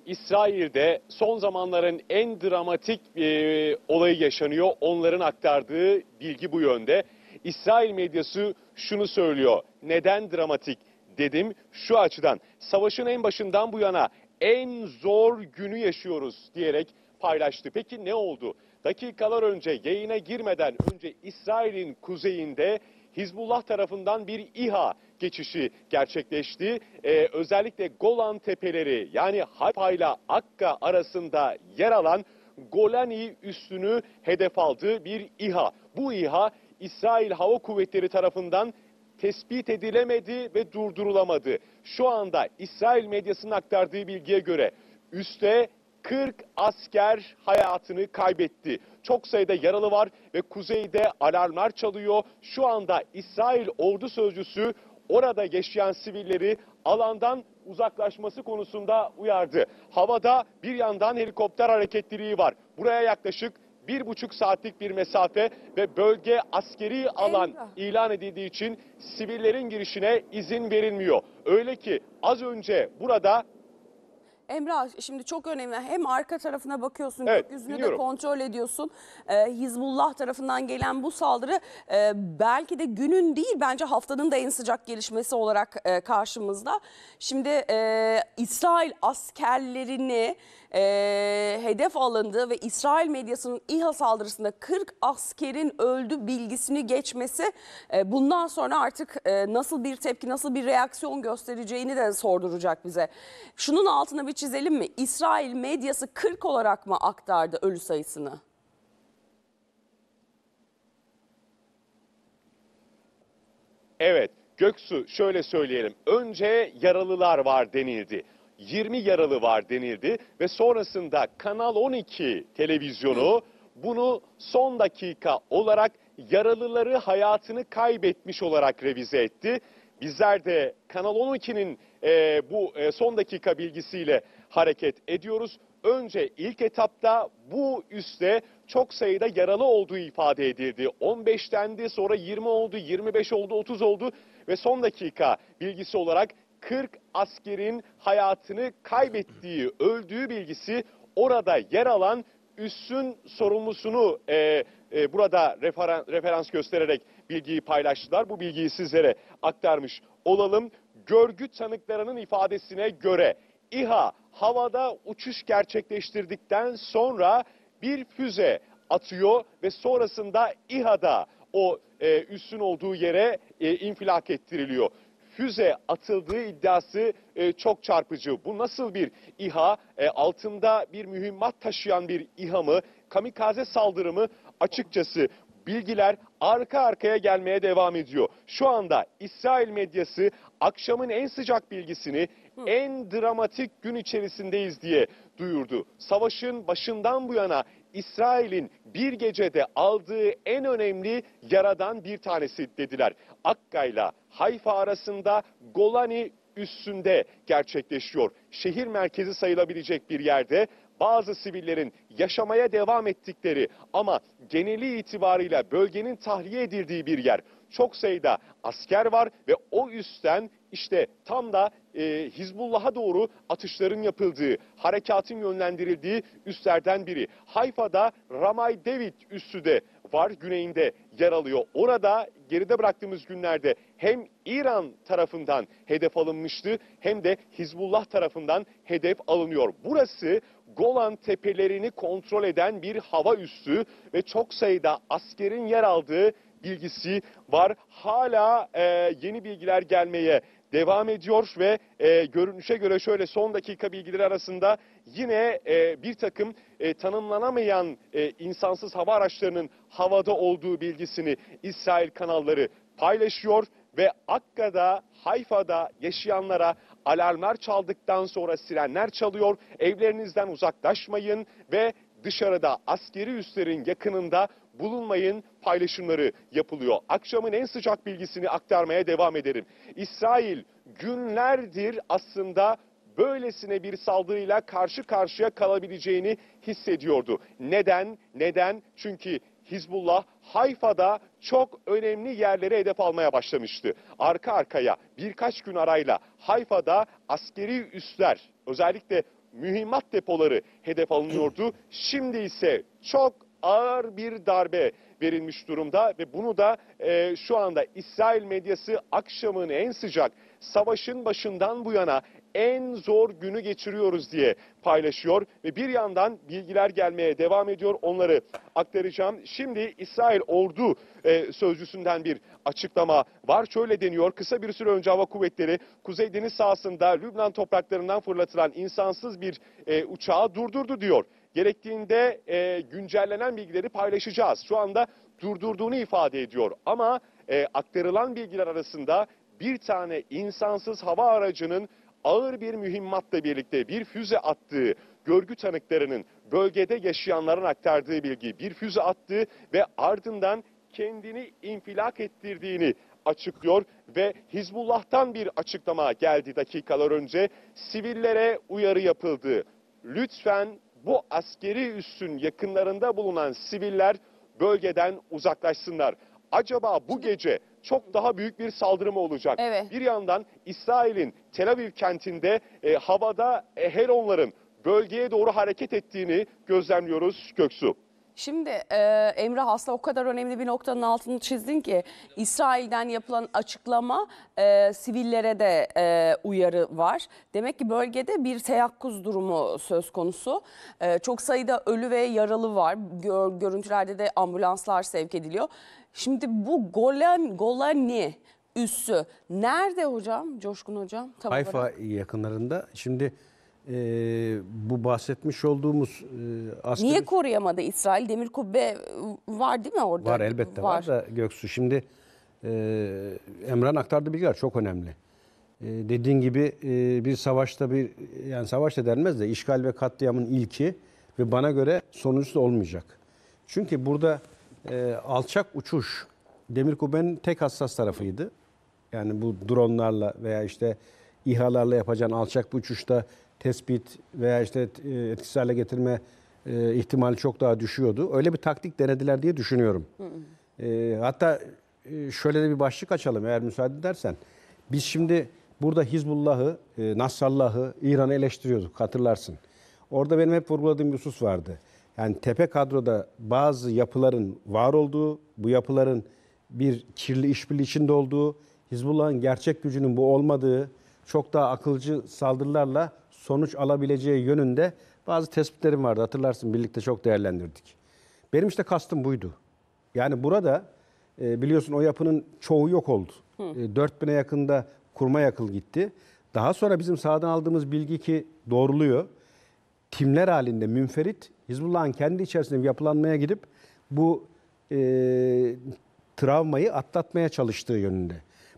İsrail'de son zamanların en dramatik olayı yaşanıyor. Onların aktardığı bilgi bu yönde. İsrail medyası şunu söylüyor. Neden dramatik dedim? Şu açıdan. Savaşın en başından bu yana en zor günü yaşıyoruz diyerek paylaştı. Peki ne oldu? Dakikalar önce, yayına girmeden önce İsrail'in kuzeyinde Hizbullah tarafından bir İHA geçişi gerçekleşti. Özellikle Golan Tepeleri, yani Haifa ile Akka arasında yer alan Golani üssünü hedef aldığı bir İHA. Bu İHA İsrail Hava Kuvvetleri tarafından tespit edilemedi ve durdurulamadı. Şu anda İsrail medyasının aktardığı bilgiye göre üste 40 asker hayatını kaybetti. Çok sayıda yaralı var ve kuzeyde alarmlar çalıyor. Şu anda İsrail ordu sözcüsü orada yaşayan sivilleri alandan uzaklaşması konusunda uyardı. Havada bir yandan helikopter hareketliliği var. Buraya yaklaşık 1,5 saatlik bir mesafe ve bölge askeri alan ilan edildiği için sivillerin girişine izin verilmiyor. Öyle ki az önce burada... Emrah, şimdi çok önemli. Hem arka tarafına bakıyorsun, Evet, gökyüzünü de biliyorum. kontrol ediyorsun. Hizbullah tarafından gelen bu saldırı belki de günün değil, bence haftanın da en sıcak gelişmesi olarak karşımızda. Şimdi İsrail askerlerini hedef alındı ve İsrail medyasının İHA saldırısında 40 askerin öldü bilgisini geçmesi bundan sonra artık nasıl bir tepki, nasıl bir reaksiyon göstereceğini de sorduracak bize. Şunun altına bir çizelim mi? İsrail medyası 40 olarak mı aktardı ölü sayısını? Evet, Göksu, şöyle söyleyelim. Önce yaralılar var denildi. 20 yaralı var denildi ve sonrasında Kanal 12 televizyonu bunu son dakika olarak yaralıları hayatını kaybetmiş olarak revize etti. Bizler de Kanal 12'nin bu son dakika bilgisiyle hareket ediyoruz. Önce ilk etapta bu üste çok sayıda yaralı olduğu ifade edildi. 15 dendi, sonra 20 oldu, 25 oldu, 30 oldu ve son dakika bilgisi olarak 40 askerin hayatını kaybettiği, öldüğü bilgisi orada yer alan üssün sorumlusunu burada referans göstererek bilgiyi paylaştılar. Bu bilgiyi sizlere aktarmış olalım. Görgü tanıklarının ifadesine göre İHA havada uçuş gerçekleştirdikten sonra bir füze atıyor ve sonrasında İHA'da o üssün olduğu yere infilak ettiriliyor. Füze atıldığı iddiası çok çarpıcı. Bu nasıl bir İHA? Altında bir mühimmat taşıyan bir İHA mı? Kamikaze saldırı mı? Açıkçası bilgiler arka arkaya gelmeye devam ediyor. Şu anda İsrail medyası akşamın en sıcak bilgisini en dramatik gün içerisindeyiz diye duyurdu. Savaşın başından bu yana İsrail'in bir gecede aldığı en önemli yaradan bir tanesi dediler. Akka ile Haifa arasında Golani üssünde gerçekleşiyor. Şehir merkezi sayılabilecek bir yerde bazı sivillerin yaşamaya devam ettikleri ama geneli itibarıyla bölgenin tahliye edildiği bir yer. Çok sayıda asker var ve o üstten işte tam da Hizbullah'a doğru atışların yapıldığı, harekatın yönlendirildiği üslerden biri. Haifa'da Ramay David üssü de var, güneyinde yer alıyor. Orada geride bıraktığımız günlerde hem İran tarafından hedef alınmıştı hem de Hizbullah tarafından hedef alınıyor. Burası Golan Tepelerini kontrol eden bir hava üssü ve çok sayıda askerin yer aldığı bilgisi var. Hala yeni bilgiler gelmeye devam ediyor ve görünüşe göre şöyle son dakika bilgileri arasında yine bir takım tanımlanamayan insansız hava araçlarının havada olduğu bilgisini İsrail kanalları paylaşıyor ve Akka'da, Haifa'da yaşayanlara alarmlar çaldıktan sonra sirenler çalıyor. Evlerinizden uzaklaşmayın ve dışarıda askeri üslerin yakınında bulunmayın paylaşımları yapılıyor. Akşamın en sıcak bilgisini aktarmaya devam ederim. İsrail günlerdir aslında böylesine bir saldırıyla karşı karşıya kalabileceğini hissediyordu. Neden? Neden? Çünkü Hizbullah Haifa'da çok önemli yerlere hedef almaya başlamıştı. Arka arkaya birkaç gün arayla Haifa'da askeri üsler, özellikle mühimmat depoları hedef alınıyordu. Şimdi ise çok ağır bir darbe verilmiş durumda ve bunu da şu anda İsrail medyası akşamın en sıcak, savaşın başından bu yana en zor günü geçiriyoruz diye paylaşıyor ve bir yandan bilgiler gelmeye devam ediyor. Onları aktaracağım. Şimdi İsrail ordu sözcüsünden bir açıklama var. Şöyle deniyor: kısa bir süre önce hava kuvvetleri Kuzey Deniz sahasında Lübnan topraklarından fırlatılan insansız bir uçağı durdurdu diyor. Gerektiğinde güncellenen bilgileri paylaşacağız. Şu anda durdurduğunu ifade ediyor ama aktarılan bilgiler arasında bir tane insansız hava aracının ağır bir mühimmatla birlikte bir füze attığı, görgü tanıklarının, bölgede yaşayanların aktardığı bilgi, bir füze attığı ve ardından kendini infilak ettirdiğini açıklıyor ve Hizbullah'tan bir açıklama geldi dakikalar önce. Sivillere uyarı yapıldı. Lütfen bu askeri üssün yakınlarında bulunan siviller bölgeden uzaklaşsınlar. Acaba bu gece çok daha büyük bir saldırı mı olacak? Evet. Bir yandan İsrail'in Tel Aviv kentinde havada Heronların bölgeye doğru hareket ettiğini gözlemliyoruz Göksu. Şimdi Emrah, aslında o kadar önemli bir noktanın altını çizdin ki İsrail'den yapılan açıklama, sivillere de uyarı var. Demek ki bölgede bir teyakkuz durumu söz konusu. Çok sayıda ölü ve yaralı var. Görüntülerde de ambulanslar sevk ediliyor. Şimdi bu Golani üssü nerede hocam, Coşkun hocam? Tam Hayfa olarak. yakınlarında. Şimdi bu bahsetmiş olduğumuz askeri... Niye koruyamadı İsrail? Demir kubbe var değil mi orada? Var, elbette var da Göksu. Şimdi Emrah'ın aktardığı bilgiler çok önemli. Dediğin gibi bir savaşta yani savaş da denmez de işgal ve katliamın ilki ve bana göre sonuncusu da olmayacak. Çünkü burada alçak uçuş demir kubbenin tek hassas tarafıydı. Yani bu dronlarla veya işte İHA'larla yapacağın alçak bir uçuşta tespit veya işte etkisiz hale getirme ihtimali çok daha düşüyordu. Öyle bir taktik denediler diye düşünüyorum. Hatta şöyle de bir başlık açalım eğer müsaade edersen. Biz şimdi burada Hizbullah'ı, Nasrallah'ı, İran'ı eleştiriyorduk, hatırlarsın. Orada benim hep vurguladığım bir husus vardı. Yani tepe kadroda bazı yapıların var olduğu, bu yapıların bir kirli işbirliği içinde olduğu, Hizbullah'ın gerçek gücünün bu olmadığı, çok daha akılcı saldırılarla sonuç alabileceği yönünde bazı tespitlerim vardı. Hatırlarsın, birlikte çok değerlendirdik. Benim işte kastım buydu. Yani burada biliyorsun o yapının çoğu yok oldu. 4000'e yakında kurma yakıl gitti. Daha sonra bizim sahadan aldığımız bilgi ki doğruluyor. Timler halinde münferit Hizbullah'ın kendi içerisinde bir yapılanmaya gidip bu travmayı atlatmaya çalıştığı yönünde.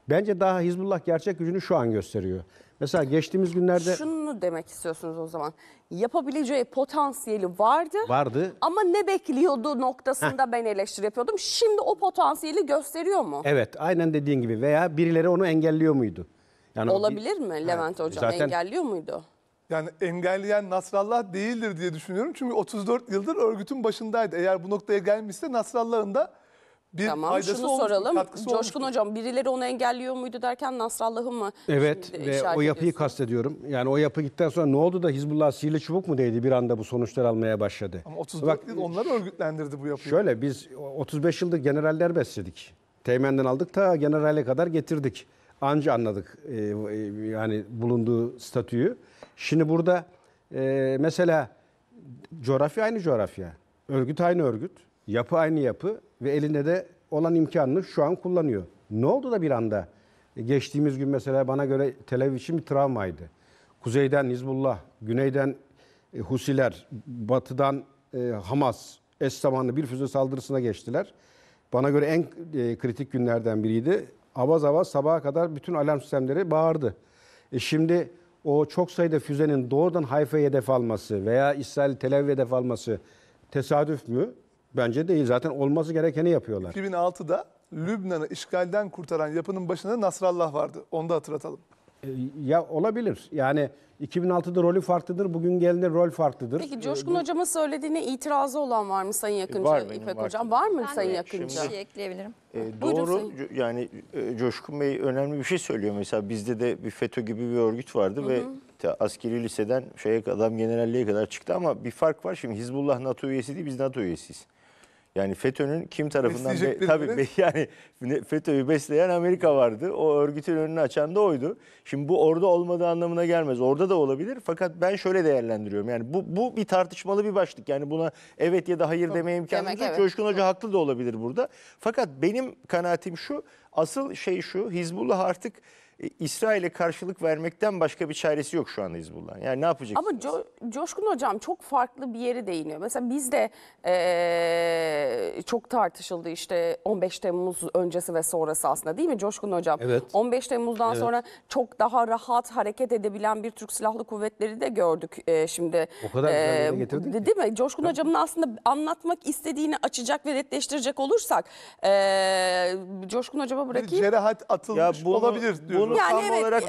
Bence daha Hizbullah gerçek gücünü şu an gösteriyor. Mesela geçtiğimiz günlerde... Şunu demek istiyorsunuz o zaman. Yapabileceği potansiyeli vardı. Vardı. Ama ne bekliyordu noktasında ben eleştiri yapıyordum. Şimdi o potansiyeli gösteriyor mu? Evet, aynen dediğin gibi veya birileri onu engelliyor muydu? Yani Olabilir mi Levent Hocam? Zaten- Engelliyor muydu? Yani engelleyen Nasrallah değildir diye düşünüyorum. Çünkü 34 yıldır örgütün başındaydı. Eğer bu noktaya gelmişse Nasrallah'ın da bir Tamam, faydası şunu olmuştur, soralım. katkısı Coşkun olmuştur. Hocam, birileri onu engelliyor muydu derken Nasrallah'ı mı? Evet şimdi ve işaret o yapıyı ediyorsunuz? kastediyorum. Yani o yapı gittikten sonra ne oldu da Hizbullah sihirli çubuk mu değdi bir anda bu sonuçlar almaya başladı? Ama 34 yıl onlar örgütlendirdi bu yapıyı. Şöyle biz 35 yıldır generaller besledik. Teğmenden aldık ta generale kadar getirdik. Anca anladık yani bulunduğu statüyü. Şimdi burada mesela coğrafya aynı coğrafya. Örgüt aynı örgüt. Yapı aynı yapı ve elinde de olan imkanını şu an kullanıyor. Ne oldu da bir anda? Geçtiğimiz gün mesela bana göre Tel Aviv için bir travmaydı. Kuzeyden Hizbullah, güneyden Husiler, batıdan Hamas eş zamanlı bir füze saldırısına geçtiler. Bana göre en kritik günlerden biriydi. Avaz avaz sabaha kadar bütün alarm sistemleri bağırdı. Şimdi o çok sayıda füzenin doğrudan Hayfa'ya hedef alması veya İsrail Tel Aviv'e hedef alması tesadüf mü? Bence değil. Zaten olması gerekeni yapıyorlar. 2006'da Lübnan'ı işgalden kurtaran yapının başında Nasrallah vardı. Onu da hatırlatalım. Ya olabilir. Yani 2006'da rolü farklıdır. Bugün geldiğinde rol farklıdır. Peki Coşkun Hocam'ın söylediğine itirazı olan var mı Sayın Yakınca? Var benim, İpek var. Hocam var mı Ben Sayın de Yakınca? bir şey ekleyebilirim. Buyurun Doğru. Sayın. Yani Coşkun Bey önemli bir şey söylüyor. Mesela bizde de bir FETÖ gibi bir örgüt vardı ve askeri liseden adam generalliğe kadar çıktı ama bir fark var. Şimdi Hizbullah NATO üyesi değil, biz NATO üyesiyiz. Yani FETÖ'nün kim tarafından Besleyecek tabii birileri. yani FETÖ'yü besleyen Amerika vardı. O örgütün önünü açan da oydu. Şimdi bu orada olmadığı anlamına gelmez. Orada da olabilir. Fakat ben şöyle değerlendiriyorum. Yani bu bir tartışmalı bir başlık. Yani buna evet ya da hayır demeye imkanımız Demek yok. evet. Coşkun Hoca haklı da olabilir burada. Fakat benim kanaatim şu. Asıl şey şu. Hizbullah artık İsrail'e karşılık vermekten başka bir çaresi yok şu anda Hizbullah. Yani ne yapacaksınız? Ama Coşkun Hocam çok farklı bir yere değiniyor. Mesela bizde çok tartışıldı işte 15 Temmuz öncesi ve sonrası aslında, değil mi Coşkun Hocam? Evet. 15 Temmuz'dan sonra çok daha rahat hareket edebilen bir Türk Silahlı Kuvvetleri de gördük şimdi. O kadar güzel yere getirdin ki. Değil mi? Coşkun Hocam'ın aslında anlatmak istediğini açacak ve netleştirecek olursak Coşkun Hocam'a Bir bırakayım. cerahat atılmış olabilir diyorum. bunu Yani tam evet, olarak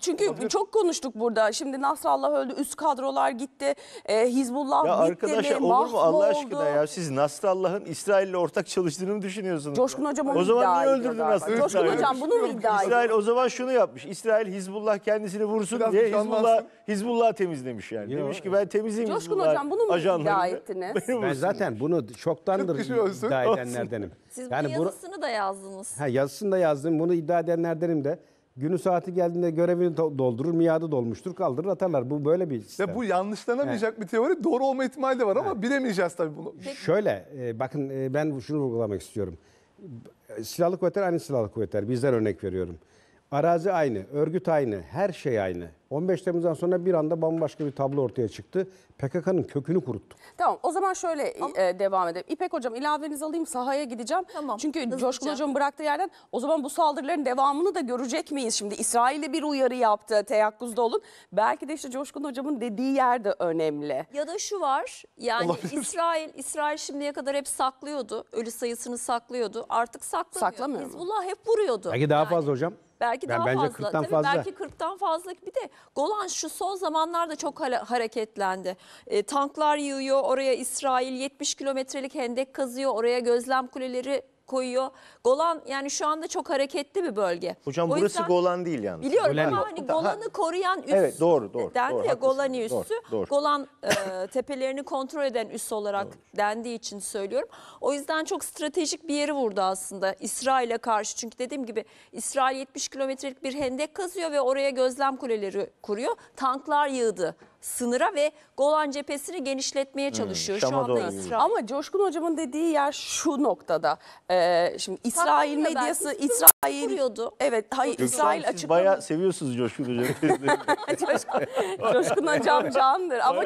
çünkü çok konuştuk burada. Şimdi Nasrallah öldü, üst kadrolar gitti, Hizbullah ya bitti arkadaşlar mi, olur mu Allah mahvoldu. aşkına ya, siz Nasrallah'ın İsrail'le ortak çalıştığını mı düşünüyorsunuz? Coşkun ya? Hocam onu O zaman iddia niye ediyor öldürdün galiba. Nasrallah'ı? Coşkun İsrail? Hocam bunu mu iddia ediyor? İsrail o zaman şunu yapmış. İsrail Hizbullah kendisini vursun Biraz diye canlansın. Hizbullah temizlemiş yani. Yo. Demiş ki ben temizleyeyim Coşkun Hizbullah Hocam bunu mu iddia ajanlarını. ettiniz? Beni Ben vursun. zaten bunu çoktandır 40 kişi ölsün. iddia edenlerdenim. Siz Yani bunun yazısını da yazdınız. yazısını da yazdım. Bunu iddia edenlerdenim de. Günü saati geldiğinde görevini doldurur, miadı dolmuştur, kaldırır atarlar. Bu böyle bir sistem. Ve bu yanlışlanamayacak bir teori, doğru olma ihtimali de var ama bilemeyeceğiz tabii bunu. Şöyle, bakın ben şunu vurgulamak istiyorum. Silahlı kuvvetler aynı silahlı kuvvetler. Bizden örnek veriyorum. Arazi aynı, örgüt aynı, her şey aynı. 15 Temmuz'dan sonra bir anda bambaşka bir tablo ortaya çıktı. PKK'nın kökünü kuruttuk. Tamam, o zaman şöyle devam edelim. İpek Hocam ilavenizi alayım, sahaya gideceğim. Tamam, Çünkü hızlıca. Coşkun Hocam bıraktığı yerden o zaman bu saldırıların devamını da görecek miyiz? Şimdi İsrail'de bir uyarı yaptı, teyakkuzda olun. Belki de işte Coşkun Hocam'ın dediği yer de önemli. Ya da şu var, yani Olabilir. İsrail şimdiye kadar hep saklıyordu. Ölü sayısını saklıyordu. Artık saklamıyor. Saklamıyor mu? Hizbullah hep vuruyordu. Belki daha Yani fazla hocam. Belki daha bence fazla. 40'tan Tabii fazla. belki 40'tan fazla. Bir de Golan şu son zamanlarda çok hareketlendi. Tanklar yığıyor oraya, İsrail 70 kilometrelik hendek kazıyor. Oraya gözlem kuleleri koyuyor. Golan yani şu anda çok hareketli bir bölge. Hocam O burası yüzden- Golan değil yalnız. Biliyorum Golani. ama hani Golan'ı koruyan üs Evet, doğru, dendi doğru, ya, haklısın. Golani üssü. Doğru. Golan tepelerini kontrol eden üs olarak dendiği için söylüyorum. O yüzden çok stratejik bir yeri vurdu aslında İsrail'e karşı. Çünkü dediğim gibi İsrail 70 kilometrelik bir hendek kazıyor ve oraya gözlem kuleleri kuruyor. Tanklar yığdı sınıra ve Golan cephesini genişletmeye çalışıyor. Şu Şam'a anda doğru İsrail. Ama Coşkun Hocam'ın dediği yer şu noktada. Şimdi İsrail Saklanıyor medyası, belki, İsrail... kuruyordu. Evet, hayır Gökhan, İsrail siz açıklama... bayağı seviyorsunuz Coşkun Hoca'yı. Coşkun Hocam candır. Ama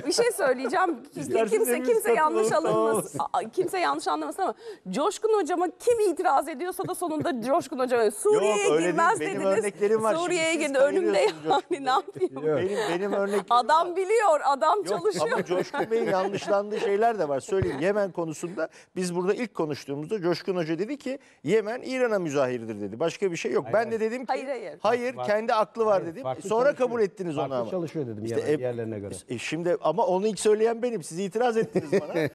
bir şey söyleyeceğim. İsterseniz hepimiz Kimse yanlış katılalım, alınmasın. Kimse yanlış anlamasın ama Coşkun Hocama kim itiraz ediyorsa da sonunda Coşkun Hocam Suriye'ye Yok, öyle değil. girmez Benim dediniz. örneklerim var. Suriye'ye Şimdi siz girdi önümde kayırıyorsunuz yani ne yapayım? benim örneklerim Adam var. biliyor, adam Yok, çalışıyor. ama Coşkun Bey'in yanlışlandığı şeyler de var. Söyleyeyim, Yemen konusunda biz burada ilk konuştuğumuzda Coşkun Hoca dedi ki Yemen İran'a müzahirdir dedi. Başka bir şey yok. Ben de dedim ki Hayır. kendi aklı var dedim. Farklı Sonra çalışıyor. kabul ettiniz onu Farklı ama. çalışıyor dedim İşte, diğerlerine göre. Şimdi ama onu ilk söyleyen benim. Siz itiraz ettiniz bana.